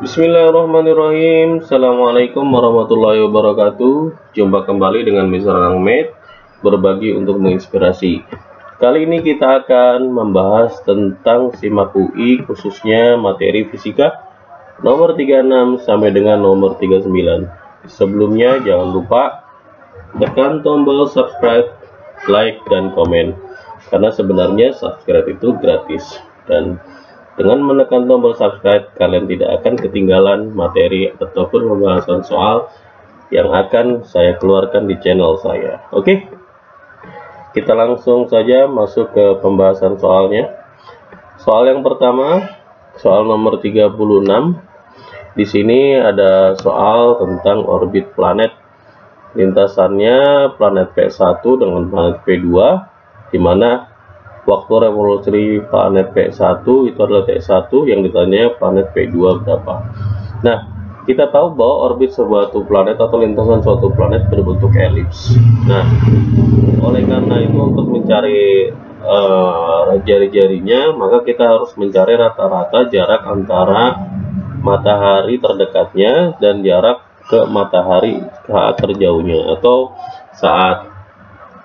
Bismillahirrahmanirrahim. Assalamualaikum warahmatullahi wabarakatuh. Jumpa kembali dengan Mr. Ahmed, berbagi untuk menginspirasi. Kali ini kita akan membahas tentang SIMAK UI, khususnya materi fisika nomor 36 sampai dengan nomor 39. Sebelumnya jangan lupa tekan tombol subscribe, like, dan komen, karena sebenarnya subscribe itu gratis, dan dengan menekan tombol subscribe, kalian tidak akan ketinggalan materi ataupun pembahasan soal yang akan saya keluarkan di channel saya. Oke, kita langsung saja masuk ke pembahasan soalnya. Soal yang pertama, soal nomor 36. Di sini ada soal tentang orbit planet. Lintasannya planet P1 dengan planet P2, di mana waktu revolusi planet P1 itu adalah T1, yang ditanya planet P2 berapa. Nah, kita tahu bahwa orbit suatu planet atau lintasan suatu planet berbentuk elips. Nah, oleh karena itu untuk mencari jari-jarinya, maka kita harus mencari rata-rata jarak antara matahari terdekatnya dan jarak ke matahari saat terjauhnya, atau saat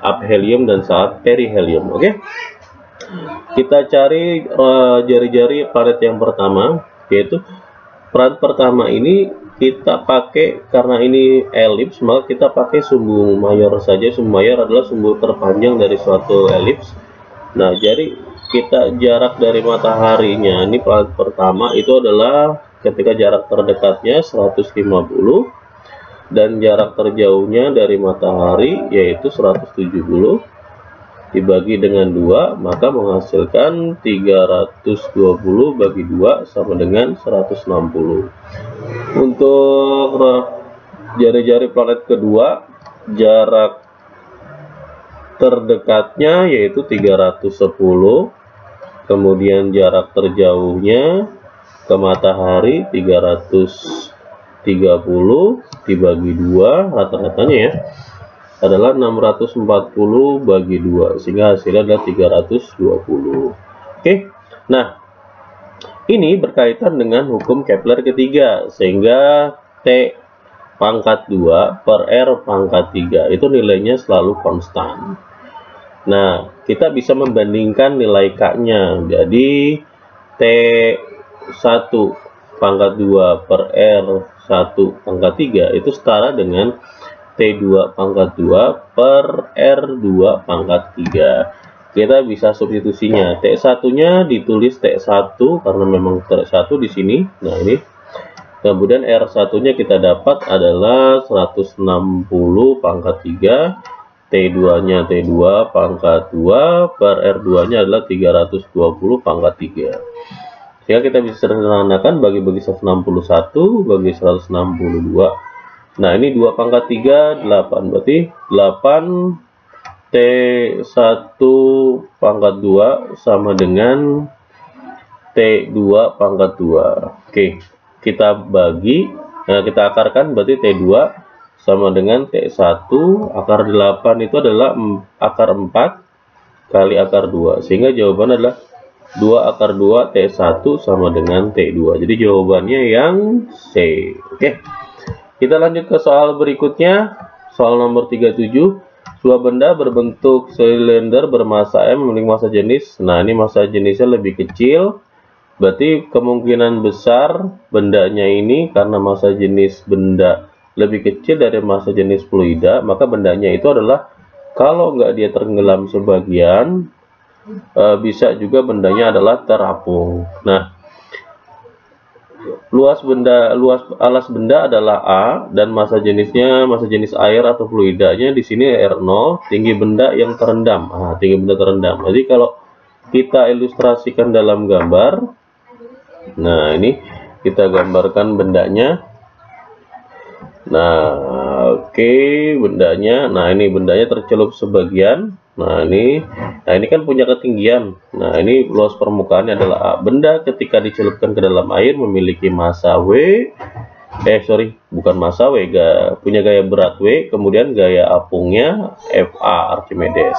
aphelium dan saat perihelium. Oke? Kita cari jari-jari planet yang pertama, yaitu planet pertama ini kita pakai, karena ini elips, maka kita pakai sumbu mayor saja. Sumbu mayor adalah sumbu terpanjang dari suatu elips. Nah, jadi kita jarak dari mataharinya, ini planet pertama itu adalah ketika jarak terdekatnya 150 dan jarak terjauhnya dari matahari yaitu 170 dibagi dengan 2, maka menghasilkan 320 bagi 2 sama dengan 160. Untuk jari-jari planet kedua, jarak terdekatnya yaitu 310, kemudian jarak terjauhnya ke matahari 330 dibagi 2, rata-ratanya ya adalah 640 bagi 2, sehingga hasilnya adalah 320. Oke, nah ini berkaitan dengan hukum Kepler ketiga, sehingga T pangkat 2 per R pangkat 3 itu nilainya selalu konstan. Nah, kita bisa membandingkan nilai K-nya. Jadi T1 pangkat 2 per R1 pangkat 3 itu setara dengan T2 pangkat 2 per R2 pangkat 3. Kita bisa substitusinya. T1 nya ditulis T1 karena memang T1 di sini. Nah, ini. Kemudian R1 nya kita dapat adalah 160 pangkat 3. T2 nya T2 pangkat 2 per R2 nya adalah 320 pangkat 3. Sehingga kita bisa sederhanakan bagi 161 bagi 162. Nah, ini 2 pangkat 3, 8. Berarti 8 T1 pangkat 2 sama dengan T2 pangkat 2. Oke, kita bagi, nah kita akarkan, berarti T2 sama dengan T1, akar 8 itu adalah akar 4 kali akar 2. Sehingga jawaban adalah 2 akar 2 T1 sama dengan T2. Jadi jawabannya yang C. Oke. Kita lanjut ke soal berikutnya, soal nomor 37. Sebuah benda berbentuk silinder bermassa M memiliki massa jenis. Nah, ini massa jenisnya lebih kecil, berarti kemungkinan besar bendanya ini, karena massa jenis benda lebih kecil dari massa jenis fluida, maka bendanya itu adalah, kalau nggak dia tenggelam sebagian, bisa juga bendanya adalah terapung. Nah, luas alas benda adalah A, dan massa jenisnya massa jenis air atau fluidanya di sini R0, tinggi benda yang terendam. Tinggi benda terendam. Jadi kalau kita ilustrasikan dalam gambar, nah ini kita gambarkan bendanya. Nah, oke, bendanya. Nah, ini bendanya tercelup sebagian. Nah, ini kan punya ketinggian. Nah, ini luas permukaannya adalah A. Benda ketika dicelupkan ke dalam air memiliki massa W. Bukan massa W, punya gaya berat W, kemudian gaya apungnya FA Archimedes.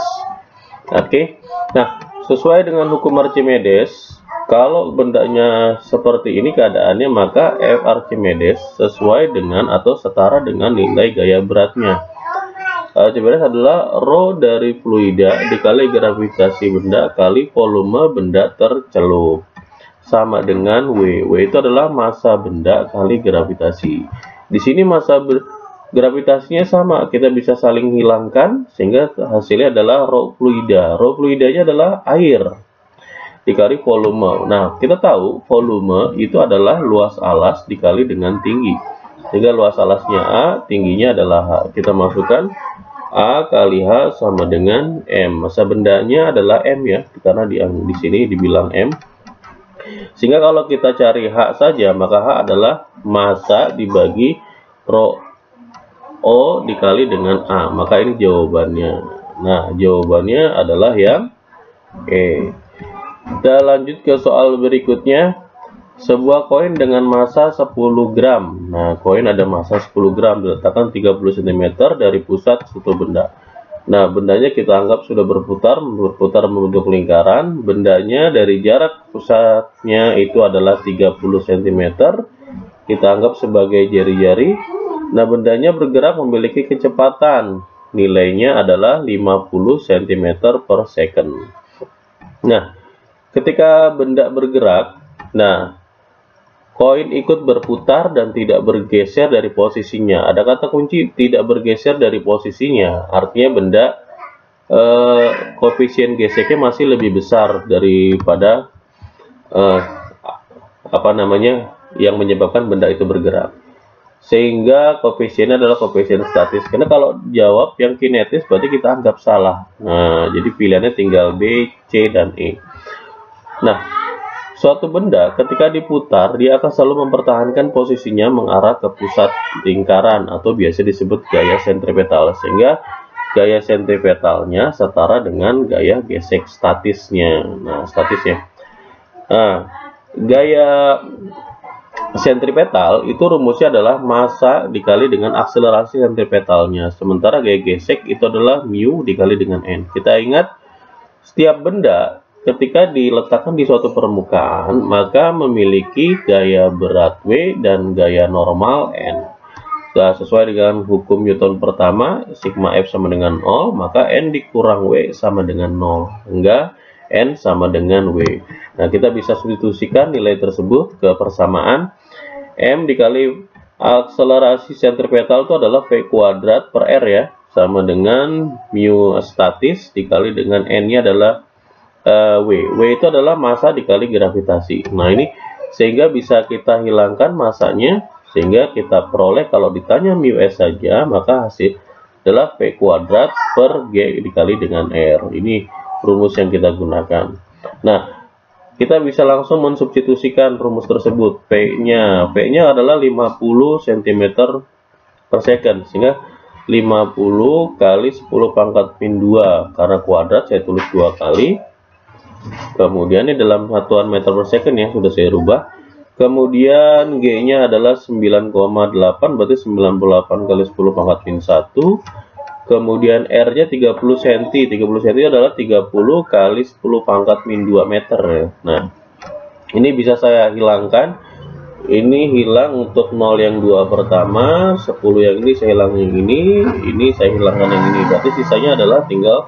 Oke. Nah, sesuai dengan hukum Archimedes, Kalau bendanya seperti ini keadaannya, maka F Archimedes sesuai dengan atau setara dengan nilai gaya beratnya. Archimedes adalah rho dari fluida dikali gravitasi benda kali volume benda tercelup, sama dengan W. W itu adalah massa benda kali gravitasi. Di sini massa gravitasinya sama, kita bisa saling hilangkan sehingga hasilnya adalah rho fluida. Rho fluidanya adalah air dikali volume. Nah, kita tahu volume itu adalah luas alas dikali dengan tinggi. Sehingga luas alasnya A, tingginya adalah H. Kita masukkan A kali H sama dengan M. Massa bendanya adalah M ya, karena di sini dibilang M. Sehingga kalau kita cari H saja, maka H adalah massa dibagi rho O dikali dengan A. Maka ini jawabannya. Nah, jawabannya adalah yang E. Kita lanjut ke soal berikutnya. Sebuah koin dengan massa 10 gram. Nah, koin ada massa 10 gram diletakkan 30 cm dari pusat suatu benda. Nah, bendanya kita anggap sudah berputar membentuk lingkaran. Bendanya dari jarak pusatnya itu adalah 30 cm. Kita anggap sebagai jari-jari. Nah, bendanya bergerak memiliki kecepatan. Nilainya adalah 50 cm per second. Nah, ketika benda bergerak, nah, koin ikut berputar dan tidak bergeser dari posisinya. Ada kata kunci tidak bergeser dari posisinya, artinya benda koefisien geseknya masih lebih besar daripada yang menyebabkan benda itu bergerak. Sehingga koefisiennya adalah koefisien statis. Karena kalau jawab yang kinetis berarti kita anggap salah. Nah, jadi pilihannya tinggal B, C, dan E. Nah, suatu benda ketika diputar, dia akan selalu mempertahankan posisinya mengarah ke pusat lingkaran atau biasa disebut gaya sentripetal, sehingga gaya sentripetalnya setara dengan gaya gesek statisnya. Nah, statisnya. Nah, gaya sentripetal itu rumusnya adalah massa dikali dengan akselerasi sentripetalnya, sementara gaya gesek itu adalah mu dikali dengan n. Kita ingat, setiap benda ketika diletakkan di suatu permukaan, maka memiliki gaya berat W dan gaya normal N. Nah, sesuai dengan hukum Newton pertama, sigma F sama dengan 0, maka N dikurang W sama dengan 0, hingga N sama dengan W. Nah, kita bisa substitusikan nilai tersebut ke persamaan M dikali akselerasi sentripetal itu adalah V kuadrat per R ya, sama dengan mu statis dikali dengan N-nya adalah W. W itu adalah massa dikali gravitasi. Nah, ini sehingga bisa kita hilangkan massanya, sehingga kita peroleh kalau ditanya mu S saja, maka hasil adalah V kuadrat per G dikali dengan R. Ini rumus yang kita gunakan. Nah, kita bisa langsung mensubstitusikan rumus tersebut. P-nya adalah 50 cm per second, sehingga 50 kali 10 pangkat min 2, karena kuadrat saya tulis 2 kali. Kemudian ini dalam satuan meter per second ya, sudah saya rubah. Kemudian G-nya adalah 9,8, berarti 98 kali 10 pangkat min 1. Kemudian R-nya 30 cm. 30 cm adalah 30 kali 10 pangkat min 2 meter ya. Nah, ini bisa saya hilangkan. Ini hilang untuk 0 yang 2 pertama, 10 yang ini saya hilang yang ini saya hilangkan yang ini. Berarti sisanya adalah tinggal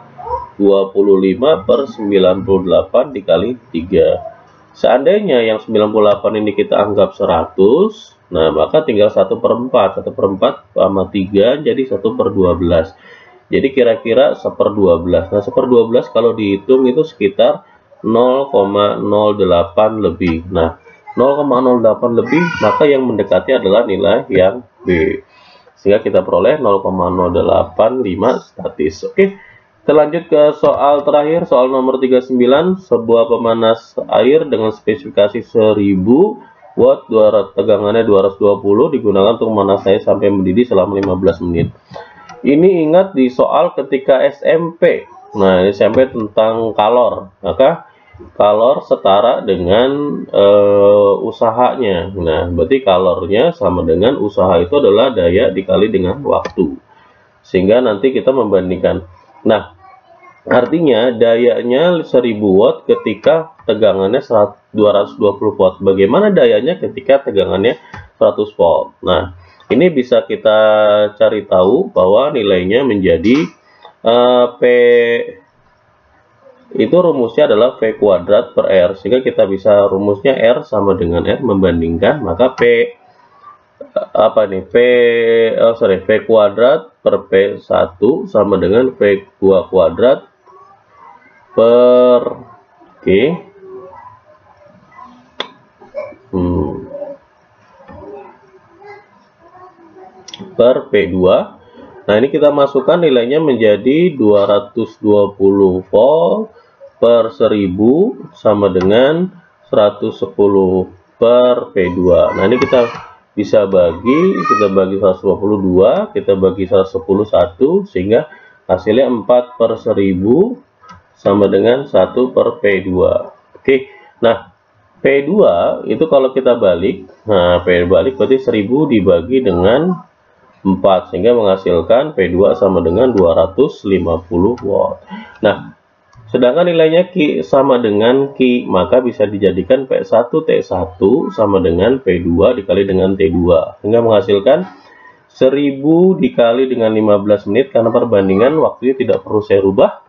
25 per 98 dikali 3. Seandainya yang 98 ini kita anggap 100, nah maka tinggal 1/4. 1/4 sama 3 jadi 1/12. Jadi kira-kira 1/12. Nah, 1/12 kalau dihitung itu sekitar 0,08 lebih. Nah, 0,08 lebih, maka yang mendekati adalah nilai yang B. Sehingga kita peroleh 0,085 statis. Oke. Kita lanjut ke soal terakhir, soal nomor 39. Sebuah pemanas air dengan spesifikasi 1000 watt, tegangannya 220, digunakan untuk memanas air sampai mendidih selama 15 menit. Ini ingat di soal ketika SMP. Nah, ini SMP tentang kalor. Maka kalor setara dengan usahanya. Nah, berarti kalornya sama dengan usaha itu adalah daya dikali dengan waktu. Sehingga nanti kita membandingkan. Nah, Artinya dayanya 1000 watt ketika tegangannya 220 volt. Bagaimana dayanya ketika tegangannya 100 volt? Nah, ini bisa kita cari tahu bahwa nilainya menjadi P itu rumusnya adalah V kuadrat per R, sehingga kita bisa rumusnya R sama dengan R membandingkan, maka V kuadrat per P1 sama dengan V2 kuadrat per G per P2. Nah, ini kita masukkan nilainya menjadi 220 volt per 1000 sama dengan 110 per P2. Nah, ini kita bisa bagi 122, kita bagi 110 sehingga hasilnya 4 per 1000 sama dengan 1 per P2. Oke, nah P2 itu kalau kita balik, nah P balik berarti 1000 dibagi dengan 4 sehingga menghasilkan P2 sama dengan 250 watt. Nah, sedangkan nilainya Q sama dengan Q, maka bisa dijadikan P1 T1 sama dengan P2 dikali dengan T2 sehingga menghasilkan 1000 dikali dengan 15 menit, karena perbandingan waktunya tidak perlu saya rubah.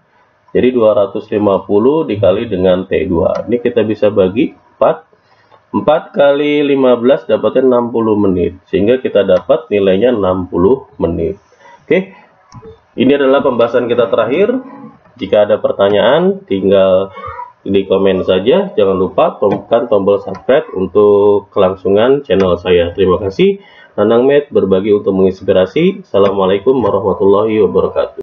Jadi 250 dikali dengan T2. Ini kita bisa bagi 4 kali 15 dapatnya 60 menit, sehingga kita dapat nilainya 60 menit. Oke, ini adalah pembahasan kita terakhir. Jika ada pertanyaan, tinggal di komen saja. Jangan lupa tekan tombol subscribe untuk kelangsungan channel saya. Terima kasih. Nanang Med berbagi untuk menginspirasi. Assalamualaikum warahmatullahi wabarakatuh.